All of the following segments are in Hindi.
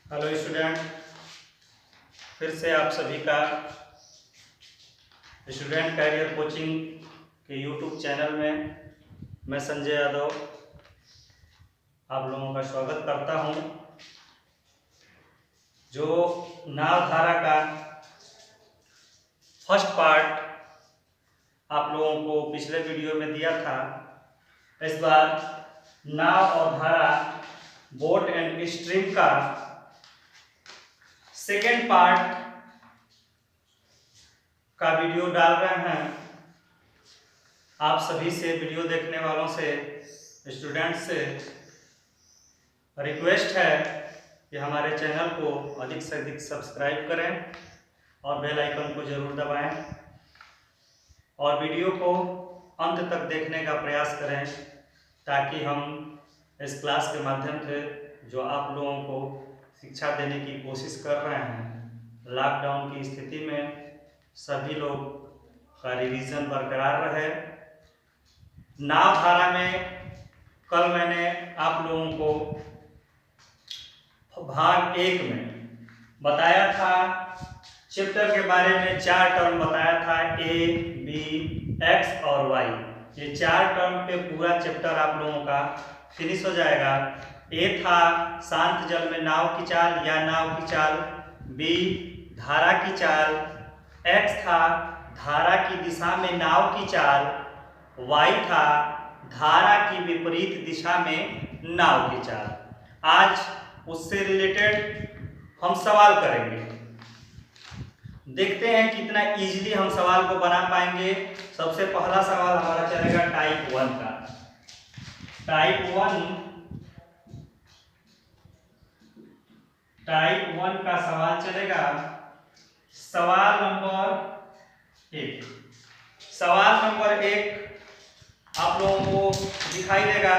हेलो स्टूडेंट, फिर से आप सभी का स्टूडेंट कैरियर कोचिंग के यूट्यूब चैनल में मैं संजय यादव आप लोगों का स्वागत करता हूं। जो नावधारा का फर्स्ट पार्ट आप लोगों को पिछले वीडियो में दिया था, इस बार नाव और धारा बोट एंड स्ट्रीम का सेकेंड पार्ट का वीडियो डाल रहे हैं। आप सभी से, वीडियो देखने वालों से, स्टूडेंट से रिक्वेस्ट है कि हमारे चैनल को अधिक से अधिक सब्सक्राइब करें और बेल आइकन को जरूर दबाएं और वीडियो को अंत तक देखने का प्रयास करें, ताकि हम इस क्लास के माध्यम से जो आप लोगों को शिक्षा देने की कोशिश कर रहे हैं, लॉकडाउन की स्थिति में सभी लोग का रिवीजन बरकरार रहे। नावधारा में कल मैंने आप लोगों को भाग 1 में बताया था, चैप्टर के बारे में 4 टर्म बताया था, ए, बी, एक्स और वाई। ये 4 टर्म पे पूरा चैप्टर आप लोगों का फिनिश हो जाएगा। ए था शांत जल में नाव की चाल या नाव की चाल, बी धारा की चाल, एक्स था धारा की दिशा में नाव की चाल, वाई था धारा की विपरीत दिशा में नाव की चाल। आज उससे रिलेटेड हम सवाल करेंगे। देखते हैं कितना इजीली हम सवाल को बना पाएंगे। सबसे पहला सवाल हमारा चलेगा टाइप 1 का। टाइप 1 का सवाल चलेगा। सवाल नंबर 1। सवाल नंबर 1 आप लोगों को दिखाई देगा,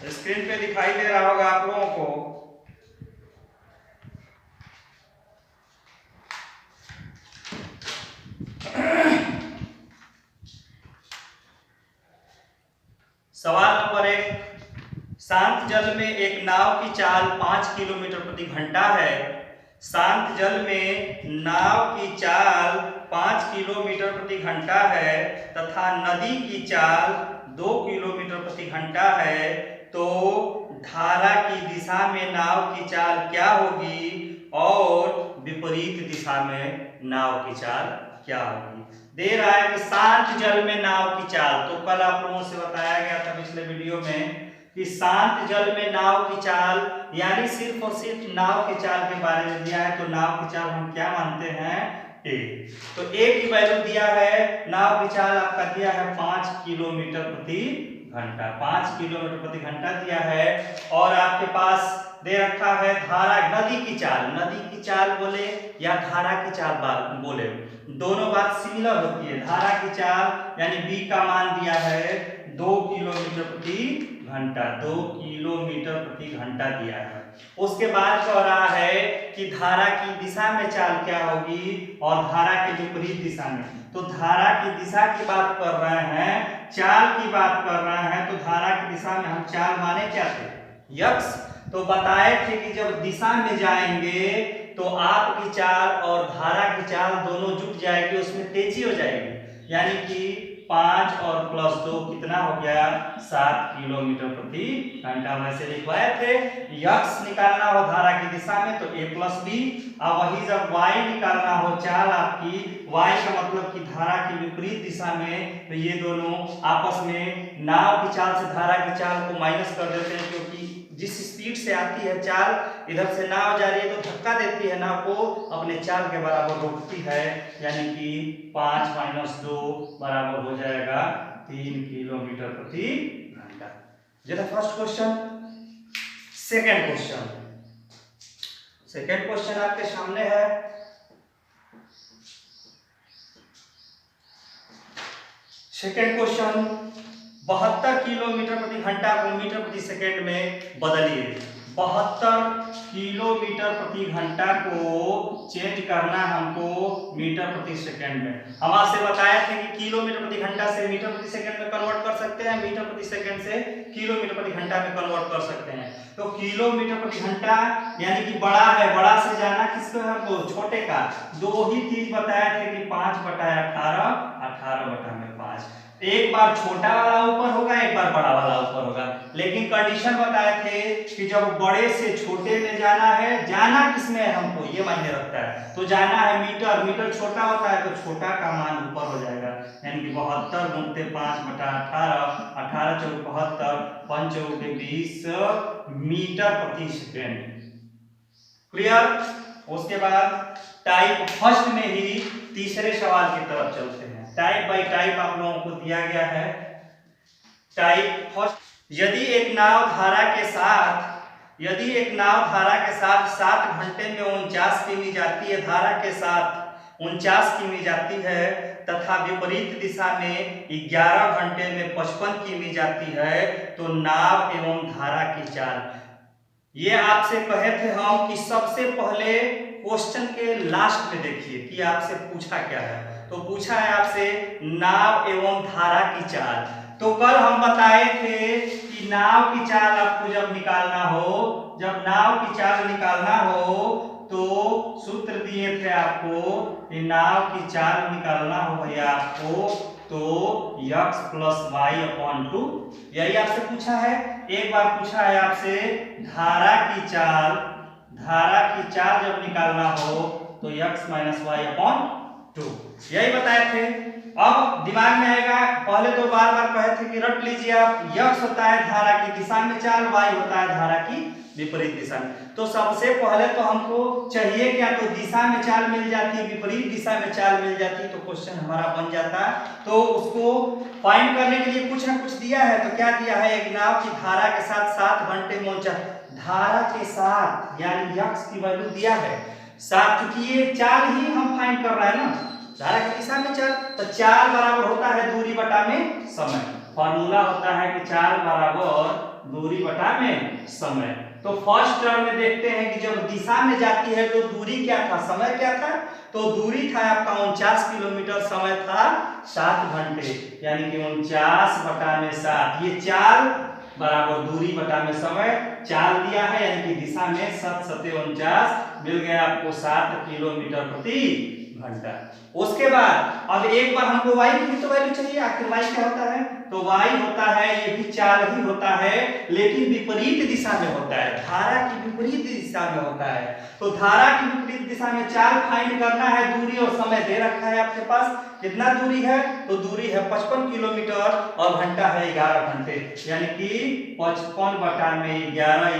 स्क्रीन पे दिखाई दे रहा होगा आप लोगों को। सवाल नंबर 1, शांत जल में एक नाव की चाल 5 किलोमीटर प्रति घंटा है। शांत जल में नाव की चाल 5 किलोमीटर प्रति घंटा है तथा नदी की चाल 2 किलोमीटर प्रति घंटा है, तो धारा की दिशा में नाव की चाल क्या होगी और विपरीत दिशा में नाव की चाल क्या होगी। दे रहा है कि शांत जल में नाव की चाल, तो कल आप लोगों से बताया गया था पिछले वीडियो में कि शांत जल में नाव की चाल यानी सिर्फ और सिर्फ नाव की चाल के बारे में दिया है, तो नाव की चाल हम क्या मानते हैं, ए। तो ए की वैल्यू दिया है, नाव की चाल आपका दिया है 5 किलोमीटर प्रति घंटा, 5 किलोमीटर प्रति घंटा दिया है। और आपके पास दे रखा है धारा, नदी की चाल, नदी की चाल बोले या धारा की चाल बोले, दोनों बात सिमिलर होती है। धारा की चाल यानी बी का मान दिया है 2 किलोमीटर प्रति घंटा, 2 किलोमीटर प्रति घंटा दिया है। उसके बाद कह रहा है कि धारा की दिशा में चाल क्या होगी और धारा के विपरीत दिशा में। तो धारा की दिशा की बात कर रहे हैं, चाल की बात कर रहे हैं, तो धारा की दिशा में हम चाल माने क्या थे, यक्स। तो बताए थे कि जब दिशा में जाएंगे तो आपकी चाल और धारा की चाल दोनों जुट जाएगी, उसमें तेजी हो जाएगी, यानी कि 5 और +2 कितना हो गया, 7 किलोमीटर प्रति घंटा। वैसे लिखवाए थे, यक्स निकालना हो धारा की दिशा में तो a + b, अब वही जब y निकालना हो चाल आपकी, y का मतलब कि धारा की विपरीत दिशा में, तो ये दोनों आपस में नाव की चाल से धारा की चाल को माइनस कर देते हैं, क्योंकि जिस स्पीड से आती है चाल, इधर से नाव जा रही है तो धक्का देती है नाव को, अपने चाल के बराबर रोकती है, यानी कि 5 - 2 बराबर हो जाएगा 3 किलोमीटर प्रति घंटा। ये था फर्स्ट क्वेश्चन। सेकेंड क्वेश्चन आपके सामने है। सेकेंड क्वेश्चन, 72 किलोमीटर प्रति घंटा को मीटर प्रति सेकेंड में बदलिए। 72 किलोमीटर प्रति घंटा को चेंज करना हमको मीटर प्रति सेकंड में। हम आपसे बताए थे कि किलोमीटर प्रति घंटा से मीटर प्रति सेकंड में कन्वर्ट कर सकते हैं, मीटर प्रति सेकंड से किलोमीटर प्रति घंटा में कन्वर्ट कर सकते हैं। तो किलोमीटर प्रति घंटा यानी कि बड़ा है, बड़ा से जाना किसको है हमको, छोटे का। दो ही चीज बताए थे कि 5/18, 18/5। एक बार छोटा वाला ऊपर होगा, एक बार बड़ा वाला ऊपर होगा। लेकिन कंडीशन बताए थे कि जब बड़े से छोटे में जाना है, जाना किसमें है हमको ये मायने रखता है। तो जाना है मीटर, मीटर छोटा होता है तो छोटा का मान ऊपर हो जाएगा, यानी कि 72 × 5/18, 18 × 72, 5 × 20 मीटर प्रति सेकंड। क्लियर। उसके बाद टाइप फर्स्ट में ही तीसरे सवाल की तरफ चलते हैं। टाइप बाय टाइप आप लोगों को दिया गया है। टाइप फर्स्ट, यदि एक नाव धारा के साथ 7 घंटे में 49 किमी जाती है, धारा के साथ 49 किमी जाती है तथा विपरीत दिशा में 11 घंटे में 55 किमी जाती है, तो नाव एवं धारा की चाल। ये आपसे कहे थे हम कि सबसे पहले क्वेश्चन के लास्ट में देखिए कि आपसे पूछा क्या है। तो पूछा है आपसे नाव एवं धारा की चाल। तो कल हम बताए थे कि नाव की चाल आपको जब निकालना हो, जब नाव की चाल निकालना हो तो सूत्र दिए थे आपको कि नाव की चाल निकालना हो भैया आपको तो x + y/2। यही आपसे पूछा है। एक बार पूछा है आपसे धारा की चाल जब निकालना हो तो x - y/2, यही बताए थे। अब दिमाग में आएगा, पहले तो बार बार कहे थे कि रट लीजिए आप, x होता है धारा की दिशा में चाल, y होता है धारा की विपरीत दिशा में। तो सबसे पहले तो हमको चाहिए क्या, तो दिशा में चाल मिल जाती, विपरीत दिशा में चाल मिल जाती तो क्वेश्चन हमारा बन जाता। तो उसको फाइंड करने के लिए कुछ ना कुछ दिया है। तो क्या दिया है, एक नाव की धारा के साथ 7 घंटे में 49, धारा के साथ यानी x की वैल्यू दिया है 7, क्योंकि ये चाल ही हम फाइंड कर रहे हैं ना, धारा की दिशा में चाल। तो चाल बराबर होता है दूरी बटा में समय। फॉर्मूला होता है कि चाल बराबर दूरी बटा में समय। तो फर्स्ट टर्म में देखते हैं कि जब दिशा में जाती है तो दूरी क्या था, समय क्या था, तो दूरी था आपका 49 किलोमीटर, समय था 7 घंटे, यानी कि 49/7। ये चाल बराबर दूरी बटा में समय, चाल दिया है यानी कि दिशा में 7 × 7 = 49, मिल गया आपको 7 किलोमीटर प्रति घंटा। उसके बाद अब एक बार हमको y की भी तो वैल्यू चाहिए, आखिर y क्या होता है, तो y होता है, ये भी चाल ही होता है लेकिन विपरीत दिशा में होता है, धारा की विपरीत दिशा में होता है। तो धारा की विपरीत दिशा में चाल फाइंड करना है, दूरी और समय दे रखा है आपके पास, कितना दूरी है, तो दूरी है 55 किलोमीटर और घंटा है 11 घंटे, यानी कि 55/11, 11 ×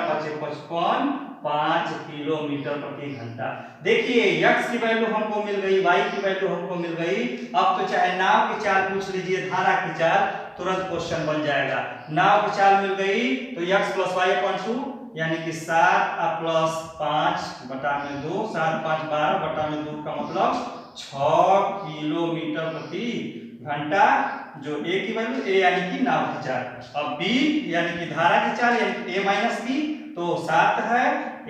5 = 55, 5 किलोमीटर प्रति घंटा। देखिए x की वैल्यू हमको मिल गई, y की वैल्यू हमको मिल गई। अब तो चाहे नाव की चाल पूछ लीजिए, धारा की चाल, तुरंत क्वेश्चन बन जाएगा। नाव की चाल मिल गई तो x + y/2 यानी कि 7 + 5/2, 7 × 5 = 12/2 का मतलब 6 किलोमीटर प्रति घंटा, जो a की वैल्यू, a यानी कि नाव की चाल। अब b यानी कि धारा की चाल यानी a - b, तो 7 है, x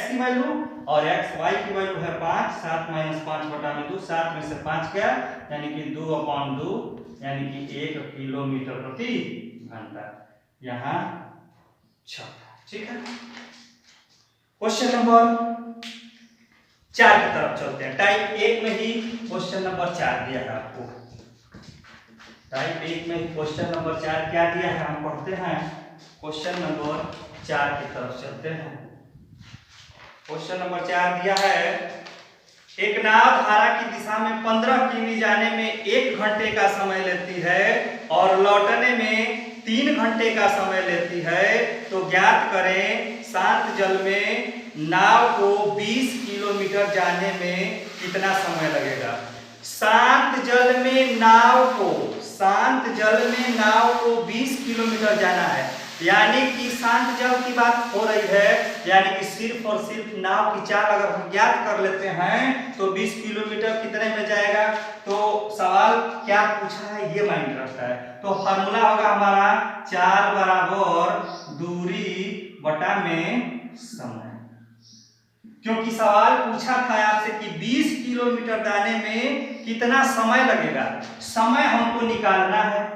की वैल्यू और y की वैल्यू है 5, 7 - 5/2, 7 में से 5 गया यानी कि 2/2, यानी कि 1 किलोमीटर प्रति घंटा। यहाँ 6, ठीक है। क्वेश्चन नंबर 4 की तरफ चलते हैं। टाइप 1 में ही क्वेश्चन नंबर 4 दिया है आपको। टाइप 1 में ही क्वेश्चन नंबर 4 क्या दिया है, हम पढ़ते हैं। क्वेश्चन नंबर 4 की तरफ चलते हैं। क्वेश्चन नंबर 4 दिया है, एक नाव धारा की दिशा में 15 किमी जाने में 1 घंटे का समय लेती है और लौटने में 3 घंटे का समय लेती है, तो ज्ञात करें शांत जल में नाव को 20 किलोमीटर जाने में कितना समय लगेगा। शांत जल में नाव को 20 किलोमीटर जाना है, यानी कि शांत जल की बात हो रही है, यानी कि सिर्फ और सिर्फ नाव की चाल अगर हम ज्ञात कर लेते हैं तो 20 किलोमीटर कितने में जाएगा। तो सवाल क्या पूछा है ये माइंड रखता है। तो फार्मूला होगा हमारा चाल बराबर दूरी बटा में समय, क्योंकि सवाल पूछा था आपसे कि 20 किलोमीटर जाने में कितना समय लगेगा, समय हमको निकालना है।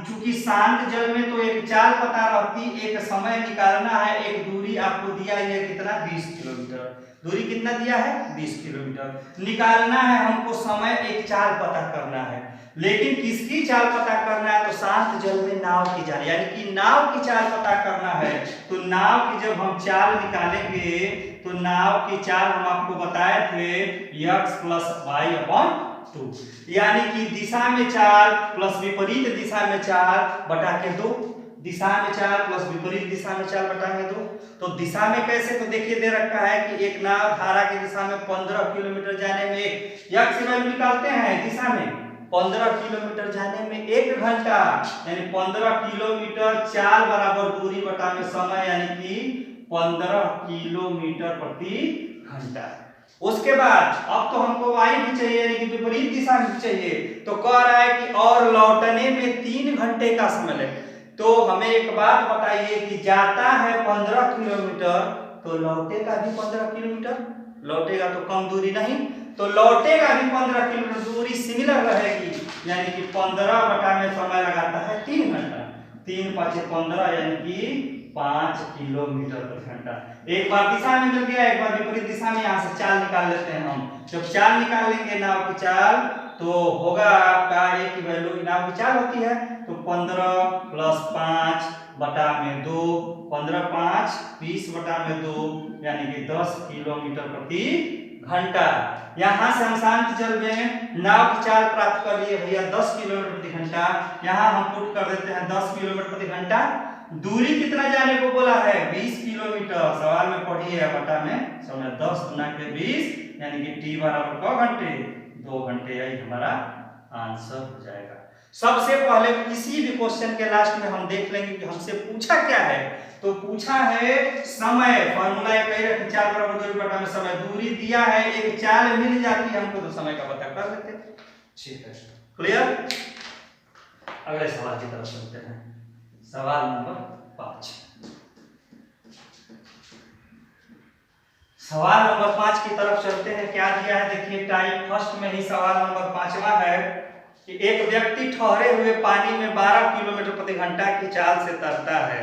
चूंकि शांत जल में तो एक चाल पता रहती, एक समय निकालना है, एक दूरी आपको दिया है कितना 20 किलोमीटर, दूरी कितना दिया है 20 किलोमीटर निकालना है हमको, समय एक चाल पता करना है। लेकिन किसकी चाल पता करना है, तो शांत जल में नाव की चाल, यानी कि नाव की चाल पता करना है। तो नाव की जब हम चाल निकालेंगे तो नाव की चाल हम आपको बताए थे x + y/2, यानी कि दिशा में चाल प्लस विपरीत दिशा में चाल बटा के 2, दिशा में चाल प्लस विपरीत दिशा में चाल बटा के 2। तो दिशा में कैसे, तो देखिए दे रखा है कि एक नाव धारा की दिशा में 15 किलोमीटर जाने में x वैल्यू निकालते हैं, दिशा में 15 किलोमीटर जाने में 1 घंटा, यानी 15 किलोमीटर चाल बराबर दूरी बटा में समय, यानी कि 15 किलोमीटर प्रति घंटा। उसके बाद अब तो हमको y भी चाहिए, यानी कि विपरीत दिशा में चाहिए। तो कह रहा है कि और लौटने में 3 घंटे का समय लगे। तो हमें एक बात बताइए कि जाता है 15 किलोमीटर तो लौटेगा भी 15 किलोमीटर, लौटेगा तो कम दूरी नहीं, तो लौटेगा भी 15 किलोमीटर, दूरी सिमिलर रहेगी, यानी कि 15 बटा में समय लगाता है 3 घंटा, 3 × 5 = 15, यानी कि 5 किलोमीटर प्रति घंटा। एक बार दिशा में मिल गया, एक बार विपरीत दिशा में, यहाँ से चाल निकाल लेते हैं हम। जब चाल निकाल लेंगे नाव की चाल तो होगा आपका एक की वैल्यू, नाव की चाल होती है तो 15 + 5 बटा में 2, 15 × 5 = 20 बटा में 2, यानी कि 10 किलोमीटर प्रति घंटा। यहाँ से हम शांत जल में नाव की चाल प्राप्त कर लिए भैया 10 किलोमीटर प्रति घंटा, यहाँ हम पुट कर देते हैं 10 किलोमीटर प्रति घंटा। दूरी कितना जाने को बोला है 20 किलोमीटर, सवाल में पढ़िए बटा में समय 10 × 20, यानी कि t बराबर घंटे 2 घंटे, यही हमारा आंसर हो जाएगा। सबसे पहले किसी भी क्वेश्चन के लास्ट में हम देख लेंगे कि हमसे पूछा क्या है। तो पूछा है समय, फॉर्मूला एक ही रखें, चाल बराबर दूरी बटा में समय, दूरी दिया है, एक चाल मिल जाती है हमको तो समय का पता कर लेते हैं। ठीक है, क्लियर। अगले सवाल की तरफ चलते हैं, सवाल नंबर 5। सवाल नंबर 5 की तरफ चलते हैं। क्या दिया है देखिए, टाइप फर्स्ट में ही सवाल नंबर 5वां है कि एक व्यक्ति ठहरे हुए पानी में 12 किलोमीटर प्रति घंटा की चाल से तैरता है।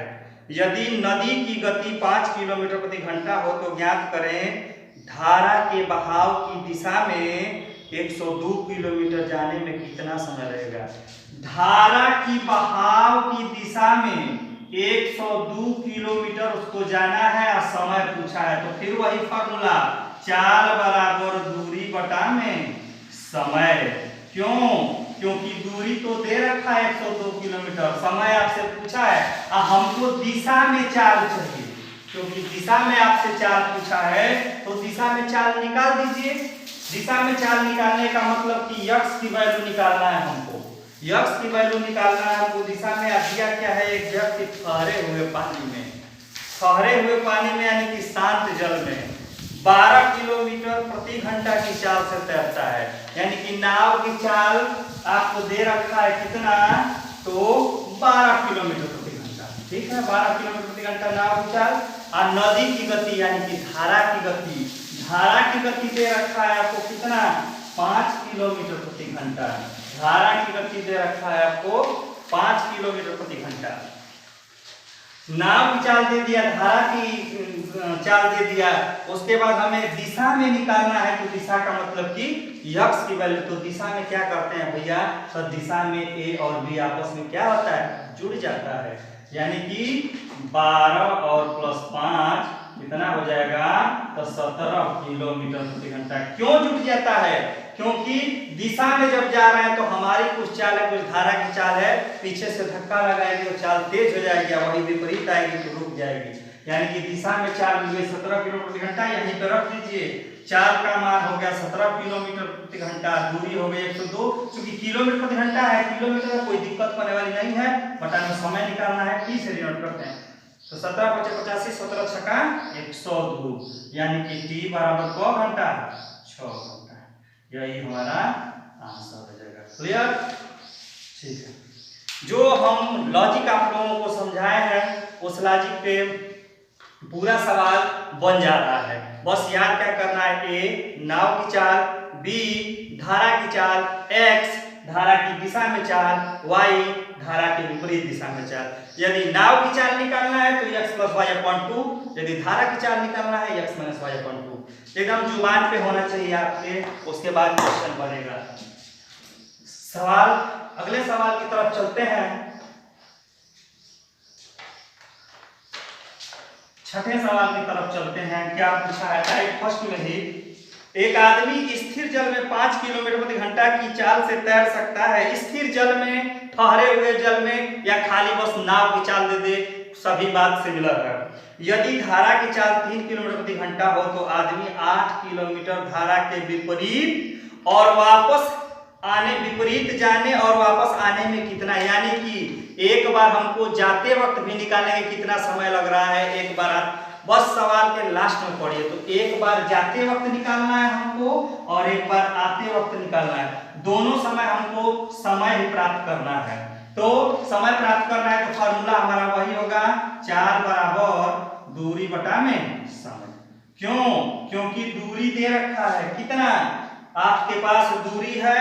यदि नदी की गति 5 किलोमीटर प्रति घंटा हो तो ज्ञात करें धारा के बहाव की दिशा में 102 किलोमीटर जाने में कितना समय लगेगा। धारा की बहाव की दिशा में 102 किलोमीटर उसको जाना है और समय पूछा है, तो फिर वही फॉर्मूला, चाल बराबर दूरी बटा में समय। क्यों, क्योंकि दूरी तो दे रखा है 102 किलोमीटर, समय आपसे पूछा है और हमको दिशा में चाल चाहिए, क्योंकि दिशा में आपसे चाल पूछा है तो दिशा में चाल निकाल दीजिए। दिशा में चाल निकालने का मतलब कि x की वैल्यू निकालना है हमको, x की वैल्यू निकालना है हमको। दिशा में दिया क्या है, एक व्यक्ति ठहरे हुए पानी में, ठहरे हुए पानी में यानी कि शांत जल में 12 किलोमीटर प्रति घंटा की चाल से तैरता है, यानी कि नाव की चाल आपको दे रखा है कितना, तो 12 किलोमीटर प्रति घंटा। ठीक है, 12 किलोमीटर प्रति घंटा नाव की चाल। और नदी की गति यानी कि धारा की गति, धारा की गति दे रखा है आपको कितना, 5 किलोमीटर प्रति घंटा। धारा की गति दे रखा है आपको 5 किलोमीटर प्रति घंटा। नाव की चाल दे दिया, धारा की चाल दे दिया, उसके बाद हमें दिशा में निकालना है। तो दिशा का मतलब कि x की वैल्यू, तो दिशा में क्या करते हैं भैया, तो दिशा में a और b आपस में क्या होता है, जुड़ जाता है, यानी कि 12 और +5 कितना हो जाएगा, तो 17 किलोमीटर प्रति घंटा। क्यों जुट जाता है, क्योंकि दिशा में जब जा रहे हैं तो हमारी कुछ चाल है, कुछ धारा की चाल है, पीछे से धक्का लगाएंगे तो चाल तेज हो जाएगी, वही विपरीत आएगी तो रुक जाएगी। यानी कि दिशा में चाल मिल गई 17 किलोमीटर प्रति घंटा, यहीं पर रख दीजिए। चाल का मान हो गया 17 किलोमीटर प्रति घंटा, दूरी हो गई 102, क्योंकि किलोमीटर प्रति घंटा है, किलोमीटर में कोई दिक्कत होने वाली नहीं है, बटा में समय निकालना है, t से डिनोट करते हैं। तो 17 × 5 = 85, 17 छक्का 102, यानी कि t बराबर को घंटा 6 घंटा। यही हमारा आंसर हो जाएगा। क्लियर, ठीक है। जो हम लॉजिक आप लोगों को समझाए हैं उस लॉजिक पे पूरा सवाल बन जाता है। बस याद क्या करना है, ए नाव की चाल, बी धारा की चाल, एक्स धारा की दिशा में चाल, वाई धारा के विपरीत दिशा में चाल। यदि नाव की चाल निकालना है तो x प्लस वाई अपॉन 2, यदि धारा की चाल निकालना है x माइनस वाई अपॉन 2। एकदम जुबान पे होना चाहिए आपके, उसके बाद क्वेश्चन बनेगा। सवाल, अगले सवाल की तरफ चलते हैं। छठे सवाल की तरफ चलते हैं। क्या पूछा है टाइप फर्स्ट में ही, एक आदमी स्थिर जल में 5 किलोमीटर प्रति घंटा की चाल से तैर सकता है। स्थिर जल में, ठहरे हुए जल में, या खाली बस नाव की चाल दे दे, सभी बात सिमिलर है। यदि धारा की चाल 3 किलोमीटर प्रति घंटा हो तो आदमी 8 किलोमीटर धारा के विपरीत और वापस आने, विपरीत जाने और वापस आने में कितना, यानी कि एक बार हमको जाते वक्त भी निकालेंगे कितना समय लग रहा है, एक बार बस सवाल के लास्ट में पढ़िए। तो एक बार जाते वक्त निकालना है हमको और एक बार आते वक्त निकालना है। दोनों समय हमको समय ही प्राप्त करना है। तो समय प्राप्त करना है तो फॉर्मूला हमारा वही होगा, 4 बराबर दूरी बटा में समय। क्यों? क्योंकि दूरी दे रखा है कितना, आपके पास दूरी है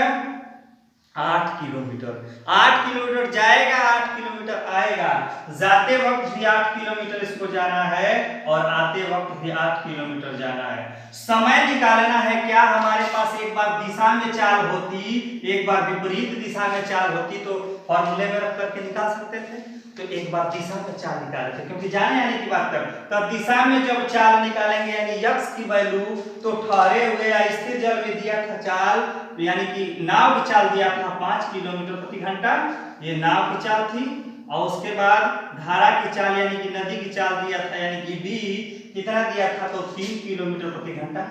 8 किलोमीटर। 8 किलोमीटर जाएगा, 8 किलोमीटर आएगा। जाते वक्त भी 8 किलोमीटर इसको जाना है और आते वक्त भी 8 किलोमीटर जाना है। समय निकालना है। क्या हमारे पास एक बार दिशा में चाल होती, एक बार विपरीत दिशा में चाल होती तो फॉर्मूले में रख करके निकाल सकते थे। तो एक बार दिशा में चाल निकाले थे, क्योंकि जाने आने की बात कर, तब दिशा में जब चाल निकालेंगे यानी x की वैल्यू, तो ठहरे हुए या स्थिर जल में दिया था चाल, यानी कि नाव की चाल दिया था 5 किलोमीटर प्रति घंटा, ये नाव की चाल थी। और उसके बाद धारा की चाल यानी कि नदी की चाल दिया था, यानी कि b कितना दिया था, तो 3 किलोमीटर प्रति घंटा,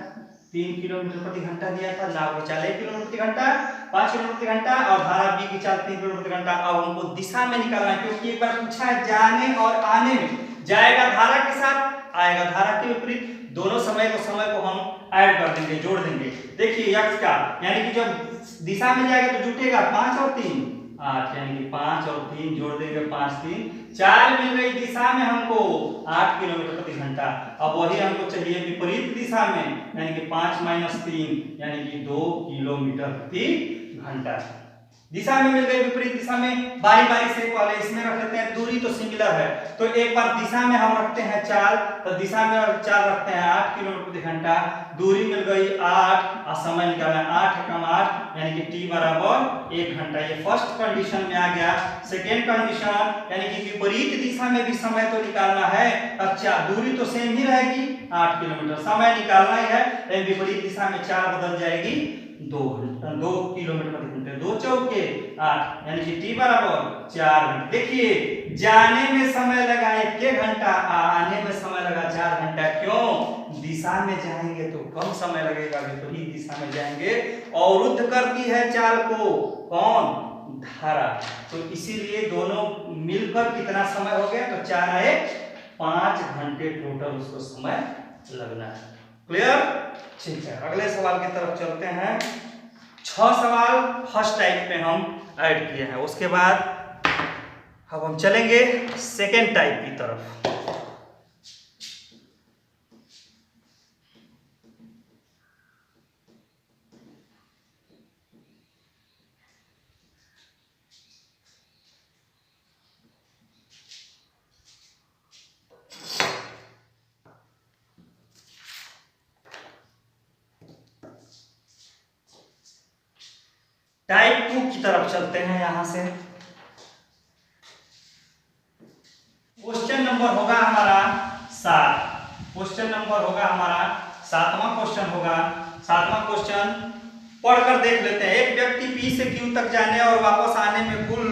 3 किलोमीटर प्रति घंटा दिया था। नाव की चाल 1 किलोमीटर प्रति घंटा, 5 किलोमीटर प्रति घंटा, और धारा b की चाल 3 किलोमीटर प्रति घंटा। अब हमको दिशा में निकालना है, क्योंकि एक बार पूछा है जाने और आने में, जाएगा धारा के साथ, आएगा धारा के विपरीत। दोनों समय को हम ऐड कर देंगे, जोड़ देंगे। देखिए x का, यानी कि जब दिशा में जाएगा तो जुटेगा 5 और 3 8, यानी कि 5 और 3 जोड़ देंगे, 5 3 चाल मिल गई दिशा में हमको 8 किलोमीटर प्रति घंटा। अब वही हमको चाहिए विपरीत दिशा में, यानी कि 5 माइनस 3 यानी कि 2 किलोमीटर प्रति घंटा। दिशा में मिल गई, विपरीत दिशा में बारी बारी से पहले इसमें रख लेते हैं, दूरी तो सिमिलर है। तो एक बार दिशा में हम रखते हैं चाल, तो दिशा में चाल रखते हैं 8 किलोमीटर प्रति घंटा, दूरी मिल गई 8 और समय निकालना है 8 कम 8 यानी कि t बराबर 1 घंटा। ये फर्स्ट कंडीशन में आ गया। सेकेंड कंडीशन यानी कि विपरीत दिशा में भी समय तो निकालना है। अच्छा, दूरी तो सेम ही रहेगी 8 किलोमीटर, समय निकालना ही है, लेकिन विपरीत दिशा में चाल बदल जाएगी 2 किलोमीटर प्रति घंटे, 2 चौके 8 यानी कि t बराबर 4 घंटे। देखिए जाने में समय लगा 1 घंटा, आने में समय लगा 4 घंटा। क्यों? दिशा में जाएंगे तो कम समय लगेगा, विपरीत दिशा में जाएंगे। अवरुद्ध करती है चाल को कौन? धारा। तो इसीलिए दोनों मिलकर कितना समय हो गया, तो 4 आए 5 घंटे टोटल उसको समय लगना है। क्लियर? ठीक है, अगले सवाल की तरफ चलते हैं। 6 सवाल फर्स्ट टाइप में हम ऐड किए हैं, उसके बाद अब हम चलेंगे सेकेंड टाइप की तरफ। टाइप 2 की तरफ चलते हैं। यहां से क्वेश्चन नंबर होगा हमारा 7। क्वेश्चन नंबर होगा हमारा 7वां क्वेश्चन होगा। 7वां क्वेश्चन पढ़कर देख लेते हैं। एक व्यक्ति P से Q तक जाने और वापस आने में कुल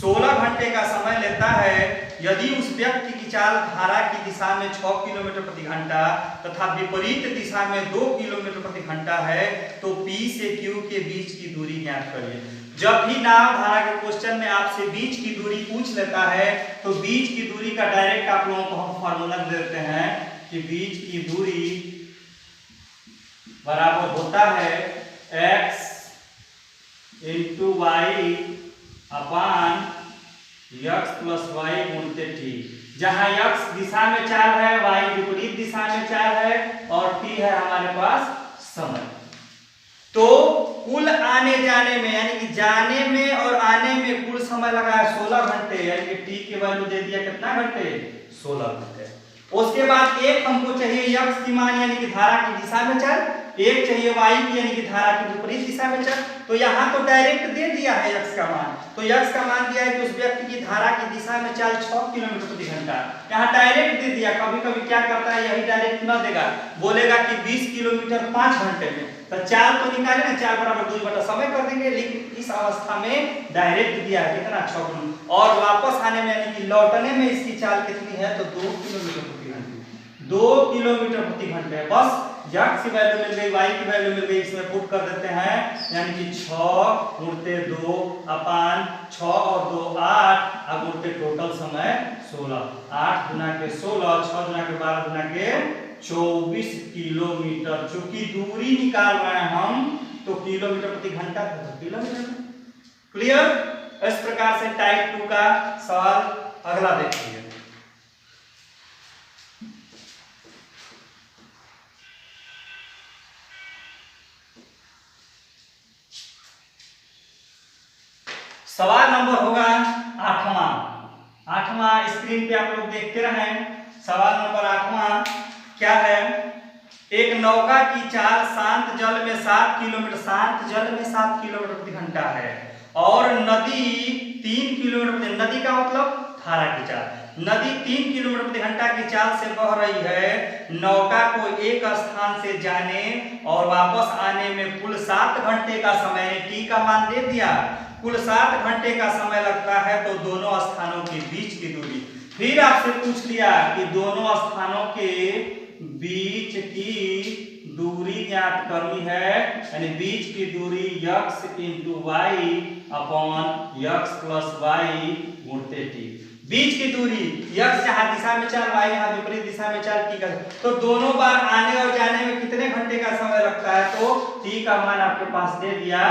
16 घंटे का समय लेता है। यदि उस व्यक्ति की चाल धारा की दिशा में 6 किलोमीटर प्रति घंटा तथा विपरीत दिशा में 2 किलोमीटर प्रति घंटा है, तो P से Q के बीच की दूरी ज्ञात करिए। जब भी नाव धारा के क्वेश्चन में आपसे बीच की दूरी पूछ लेता है, तो बीच की दूरी का डायरेक्ट आप लोगों को हम फॉर्मूला देते हैं कि बीच की दूरी बराबर होता है x इंटू वाई अपान x प्लस वाई गुणते t। जहां x दिशा में चाल है, y विपरीत दिशा में चाल है और t है हमारे पास समय। तो कुल आने जाने में यानी कि जाने में और आने में कुल समय लगा है 16 घंटे, यानी कि t की वैल्यू दे दिया कितना घंटे, 16 घंटे। उसके बाद एक हमको चाहिए x की मान यानी कि धारा की दिशा में चल, एक चाहिए y की यानी कि धारा की विपरीत दिशा में चल। तो यहाँ तो डायरेक्ट दे दिया है x का मान, तो x का मान दिया है कि उस व्यक्ति की धारा की दिशा में चाल 6 किलोमीटर प्रति घंटा, यहाँ डायरेक्ट दे दिया। कभी कभी क्या करता है यही डायरेक्ट न देगा, बोलेगा कि 20 किलोमीटर 5 घंटे में, तो चाल तो निकाले ना, चाल बराबर 2 बटा समय कर देंगे, लेकिन इस अवस्था में डायरेक्ट दिया है कितना 6 किलोमीटर, और वापस आने में यानी कि लौटने में इसकी चाल कितनी है तो 2 किलोमीटर प्रति घंटे, 2 किलोमीटर प्रति घंटे। बस x की वैल्यू मिल गई, y की वैल्यू मिल गई, इसमें पुट कर देते हैं, यानी कि 6 गुणते 2 अपान 6 और 2 8 और गुणते टोटल समय 16, 8 गुना के 16, 6 गुना के 12 गुना के 24 किलोमीटर। चूंकि दूरी निकाल रहे हैं हम तो किलोमीटर प्रति घंटा तो किलोमीटर। क्लियर? इस प्रकार से टाइप 2 का सवाल अगला देखिए। सवाल नंबर होगा 8वां स्क्रीन पे आप लोग देखते रहें। सवाल नंबर 8वां क्या है, एक नौका की चाल शांत जल में 7 किलोमीटर, शांत जल में 7 किलोमीटर प्रति घंटा है और नदी 3 किलोमीटर, नदी का मतलब धारा की चाल, नदी 3 किलोमीटर प्रति घंटा की चाल से बह रही है। नौका को एक स्थान से जाने और वापस आने में कुल 7 घंटे का समय, टी का मान दे दिया, कुल 7 घंटे का समय लगता है, तो दोनों स्थानों के बीच की दूरी, फिर आपसे पूछ लिया कि दोनों स्थानों के बीच की दूरी ज्ञात करनी है, यानी बीच की दूरी x × y upon x + y गुणते t। बीच की दूरी x जहां दिशा में चाल, y यहाँ विपरीत दिशा में चाल, t का, तो दोनों बार आने और जाने में कितने घंटे का समय लगता है, तो t का मान आपके पास दे दिया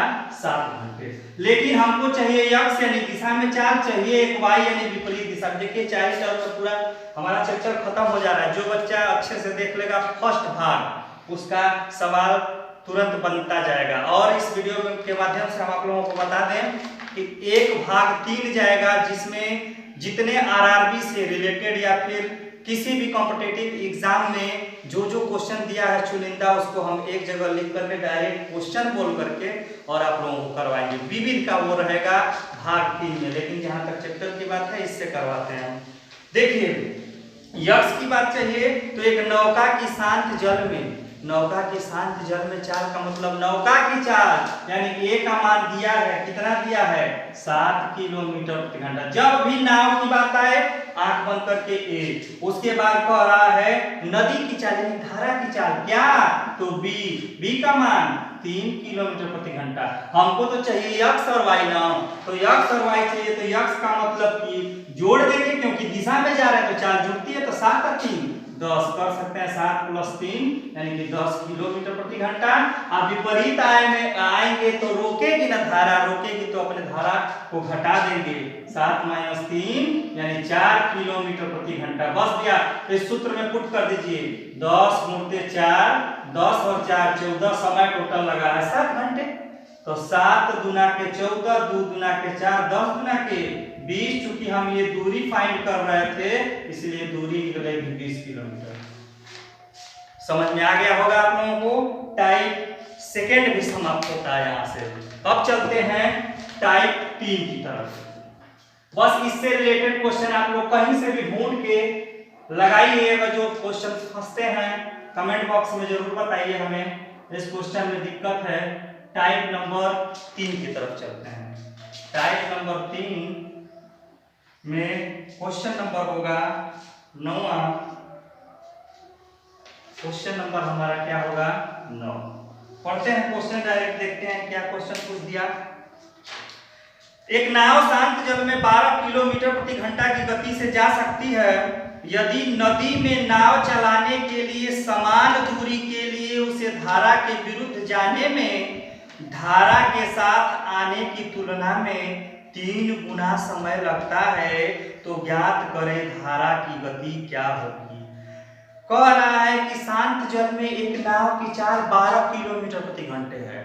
7 घंटे। लेकिन हमको चाहिए x यानी दिशा में चाल, चाहिए एक y यानी विपरीत दिशा। देखिए 40 और तो पूरा हमारा चैप्टर खत्म हो जा रहा है। जो बच्चा अच्छे से देख लेगा फर्स्ट भाग, उसका सवाल तुरंत बनता जाएगा। और इस वीडियो के माध्यम से हम आप लोगों को बता दें कि एक भाग 3 जाएगा, जिसमें जितने आरआरबी से रिलेटेड या फिर किसी भी कॉम्पिटिटिव एग्जाम में जो जो क्वेश्चन दिया है चुनिंदा, उसको हम एक जगह लिख करके डायरेक्ट क्वेश्चन बोल करके और आप लोगों को करवाएंगे। विविध का वो रहेगा भाग 3 में, लेकिन जहां तक चैप्टर की बात है इससे करवाते हैं। देखिए यक्ष की बात चाहिए तो एक नौका की शांत जल में, नौका की शांत जल में चाल का मतलब नौका की चाल यानी कि ए का मान दिया है, कितना दिया है 7 किलोमीटर प्रति घंटा। जब भी नाव की बात आए आंख बंद करके ए, उसके बाद कह रहा है नदी की चाल यानी धारा की चाल, क्या तो बी का मान 3 किलोमीटर प्रति घंटा। हमको तो चाहिए x और y ना, तो x और y चाहिए, तो x का मतलब कि जोड़ देंगे क्योंकि दिशा में जा रहे हैं तो चाल जुड़ती है, तो 7 और 3 10 कर सकते हैं, 7 + 3 यानी कि 10 किलोमीटर प्रति घंटा। अब विपरीत आएंगे तो रोकेगी ना धारा, रोकेगी तो अपने धारा को घटा देंगे, 7 - 3 यानी 4 किलोमीटर प्रति घंटा। बस दिया, इस सूत्र में पुट कर दीजिए 10 × 4, 10 और 4 14, समय टोटल लगा है 7 घंटे, तो 7 दूना के 14, 2 दूना के 4, 10 दूना के 20। चूंकि हम ये दूरी फाइंड कर रहे थे इसलिए दूरी निकलेगी 20 किलोमीटर। समझ में आ गया होगा आप लोगों को। टाइप सेकेंड भी समाप्त होता है यहाँ से। अब चलते हैं टाइप 3 की तरफ। बस इससे रिलेटेड क्वेश्चन आप लोग कहीं से भी ढूंढ के लगाइएगा। जो क्वेश्चन फंसते हैं कमेंट बॉक्स में जरूर बताइए हमें इस क्वेश्चन में दिक्कत है। टाइप नंबर 3 की तरफ चलते हैं। टाइप नंबर 3 में क्वेश्चन नंबर होगा 9वां। क्वेश्चन नंबर हमारा क्या होगा 9। पढ़ते हैं क्वेश्चन, डायरेक्ट देखते हैं क्या क्वेश्चन पूछ दिया। एक नाव शांत जल में 12 किलोमीटर प्रति घंटा की गति से जा सकती है। यदि नदी में नाव चलाने के लिए समान दूरी के लिए उसे धारा के विरुद्ध जाने में धारा के साथ आने की तुलना में 3 गुना समय लगता है तो ज्ञात करें धारा की गति क्या होगी। कह रहा है कि शांत जल में एक नाव की चाल 12 किलोमीटर प्रति घंटे है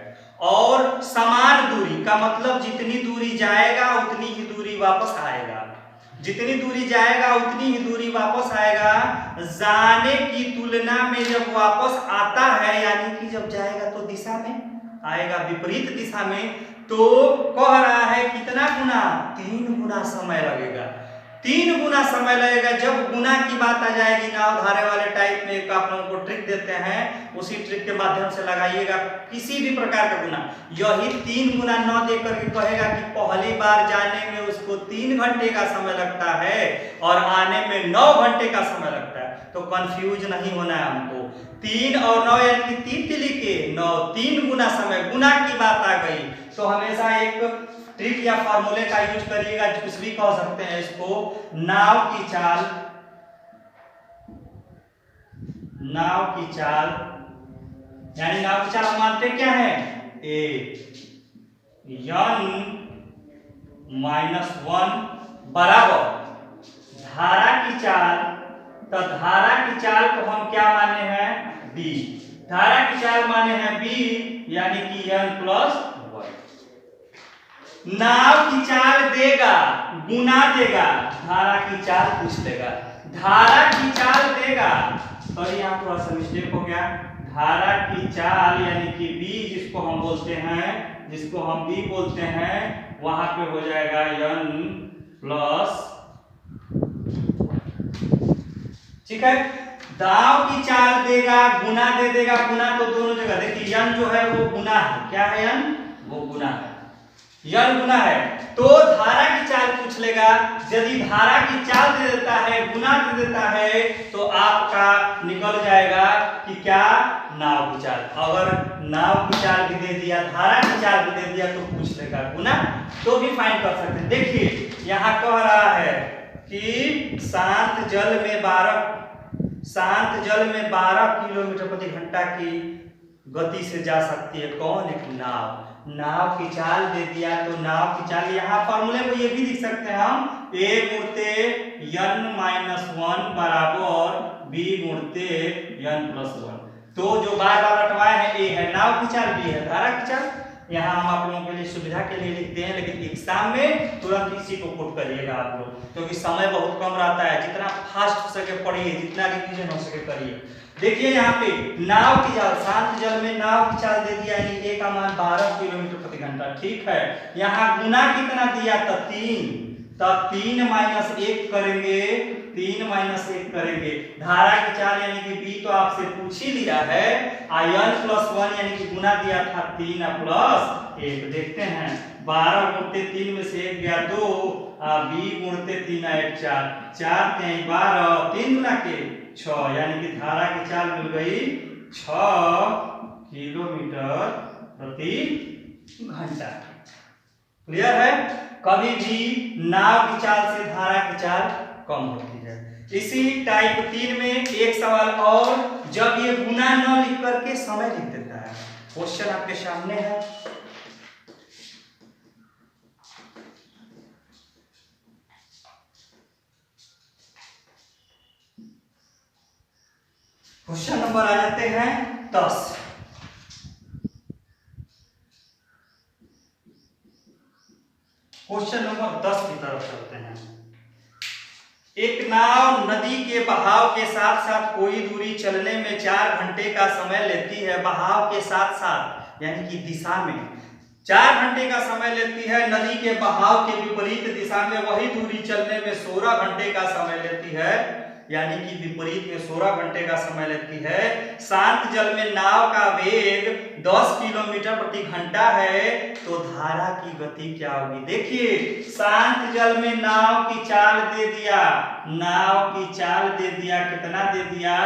और समान दूरी का मतलब जितनी दूरी जाएगा उतनी ही दूरी वापस आएगा, जितनी दूरी जाएगा उतनी ही दूरी वापस आएगा। जाने की तुलना में जब वापस आता है यानी कि जब जाएगा तो दिशा में आएगा, विपरीत दिशा में, तो कह रहा है कितना गुना, 3 गुना समय लगेगा। 3 गुना समय लगेगा। जब गुना की बात आ जाएगी, नाव धारे वाले टाइप में एक आप लोगों को ट्रिक देते हैं, उसी ट्रिक के माध्यम से लगाइएगा किसी भी प्रकार का गुना। यही 3 गुना न दे करके कहेगा कि पहली बार जाने में उसको 3 घंटे का समय लगता है और आने में 9 घंटे का समय लगता है, तो कंफ्यूज नहीं होना है हमको। 3 और 9 यानी कि 3 तिली के 9, 3 गुना समय, गुना की बात आ गई तो हमेशा एक ट्रिक या फार्मूले का यूज करिएगा, कुछ भी कह सकते हैं इसको। नाव की चाल यानी नाव की चाल हम मानते क्या है, ए n -1 बराबर धारा की चाल। तो धारा की चाल को हम क्या माने हैं, b। धारा की चाल माने हैं b यानी कि n + 1। नाव की चाल देगा, गुना देगा, धारा की चाल पूछ लेगा। धारा की चाल देगा, तो यहाँ थोड़ा सा मिस्टेक हो गया। धारा की चाल यानी कि b जिसको हम बोलते हैं, जिसको हम b बोलते हैं, वहां पे हो जाएगा n+, ठीक है। दाव की चाल देगा, गुना दे देगा, गुना तो दोनों जगह देखिए n जो है वो गुना है, क्या है n, वो गुना है, n गुना है। तो धारा की चाल पूछ लेगा। यदि धारा की चाल दे देता है, गुना दे देता है, तो आपका निकल जाएगा कि क्या, नाव की चाल। अगर नाव की चाल भी दे दिया, धारा की चाल भी दे दिया, तो पूछ लेगा गुना, तो भी फाइंड कर सकते हैं। देखिए यहाँ कह रहा है कि शांत जल में 12 किलोमीटर प्रति घंटा की गति से जा सकती है कौन, एक नाव। नाव की चाल दे दिया, तो नाव की चाल, यहाँ फॉर्मूले को ये भी लिख सकते हैं हम, a गुणते n-1 बराबर b गुणते n+1। तो जो बार बार रटवाए हैं a है नाव की चाल, b है धारा की चाल। यहाँ हम आप लोगों के लिए सुविधा के लिए लिखते हैं, लेकिन एग्जाम में तुरंत इसी को पुट करिएगा आप लोग, क्योंकि समय बहुत कम रहता है। जितना फास्ट हो सके पढ़िए, जितना रिवीजन हो सके करिए। देखिए यहाँ पे नाव की चाल, शांत जल में नाव की चाल दे दिया यानी a का मान 12 किलोमीटर प्रति घंटा, ठीक है। यहाँ गुना कितना दिया, तो 3, तब 3 - 1 करेंगे, 3 - 1 करेंगे। धारा की चाल यानी कि b तो आपसे पूछ ही लिया है, n+1 यानी कि गुना दिया था 3 + 1। देखते हैं 12 गुणते 3 में से 1 गया 2, b गुणते 3 = 4, 4 × 12, 3 गुना के 6, यानी कि धारा की चाल मिल गई 6 किलोमीटर प्रति घंटा। क्लियर है। कभी भी नाव की चाल से धारा की चाल कम होती है। इसी टाइप 3 में एक सवाल और, जब ये गुना न लिख करके समय लिख देता है। क्वेश्चन आपके सामने है, क्वेश्चन नंबर आ जाते हैं 10। क्वेश्चन नंबर 10 की तरफ चलते हैं। एक नाव नदी के बहाव के साथ साथ कोई दूरी चलने में 4 घंटे का समय लेती है। बहाव के साथ साथ यानी कि दिशा में 4 घंटे का समय लेती है। नदी के बहाव के विपरीत दिशा में वही दूरी चलने में 16 घंटे का समय लेती है, यानी कि विपरीत में 16 घंटे का समय लेती है। शांत जल में नाव का वेग 10 किलोमीटर प्रति घंटा है, तो धारा की गति क्या होगी। देखिए शांत जल में नाव की चाल दे दिया, नाव की चाल दे दिया, कितना दे दिया,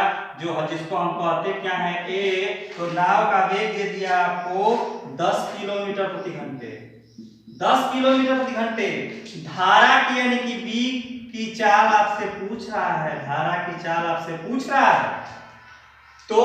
जो जिसको हम कहते क्या है a, तो नाव का वेग दे दिया आपको 10 किलोमीटर प्रति घंटे, 10 किलोमीटर प्रति घंटे। धारा की यानी कि b की चाल आपसे पूछ रहा है, धारा की चाल आपसे पूछ रहा है, तो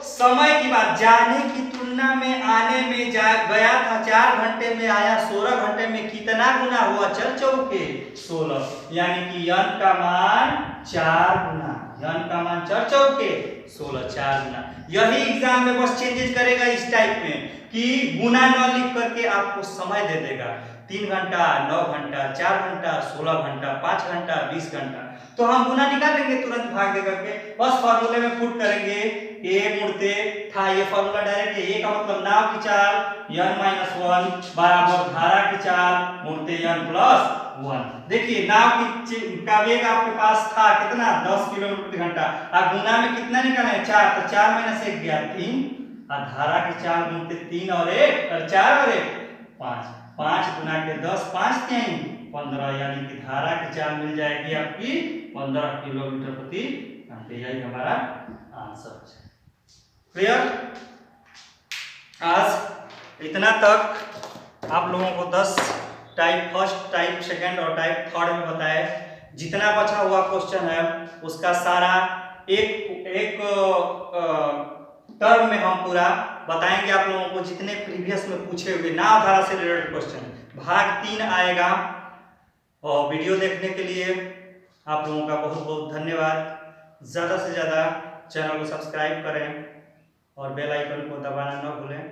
समय की बात, जाने की तुलना में आने में गया था 4 घंटे में, आया 16 घंटे में, कितना गुना हुआ? चल चौके 16, यानी कि n का मान 4 गुना, n का मान चल चौके 16, 4 गुना। यही एग्जाम में बस चेंजेस करेगा इस टाइप में कि गुना न लिख करके आपको समय दे देगा, 3 घंटा, 9 घंटा, 4 घंटा, 16 घंटा, 5 घंटा, 20 घंटा। तो हम गुना निकाल लेंगे तुरंत भाग दे करके, बस फॉर्मूले में पुट करेंगे, ए मुड़ते था, ये फॉर्मूला डायरेक्ट, ए का मतलब नाव की चाल n-1 बराबर धारा की चाल मुड़ते n+1। देखिए नाव का वेग आपके पास था कितना? 10 किलोमीटर प्रति घंटा, और गुना में कितना निकाले? 4, तो 4 - 1 गया 3, और धारा की चाल मुड़ते 3 और 1 और 4 और 1 5, 5 गुना के 10, 5 3 15, यानी कि धारा की चाल मिल जाएगी आपकी 15 किलोमीटर प्रति घंटे। यही हमारा आंसर है। क्लियर? आज इतना तक आप लोगों को 10 टाइप फर्स्ट, टाइप सेकंड और टाइप थर्ड में बताए। जितना बचा हुआ क्वेश्चन है उसका सारा एक टर्म में हम पूरा बताएंगे आप लोगों को, जितने प्रीवियस में पूछे हुए नाव धारा से रिलेटेड क्वेश्चन। भाग 3 आएगा। और वीडियो देखने के लिए आप लोगों का बहुत बहुत धन्यवाद। ज़्यादा से ज़्यादा चैनल को सब्सक्राइब करें और बेल आइकन को दबाना न भूलें।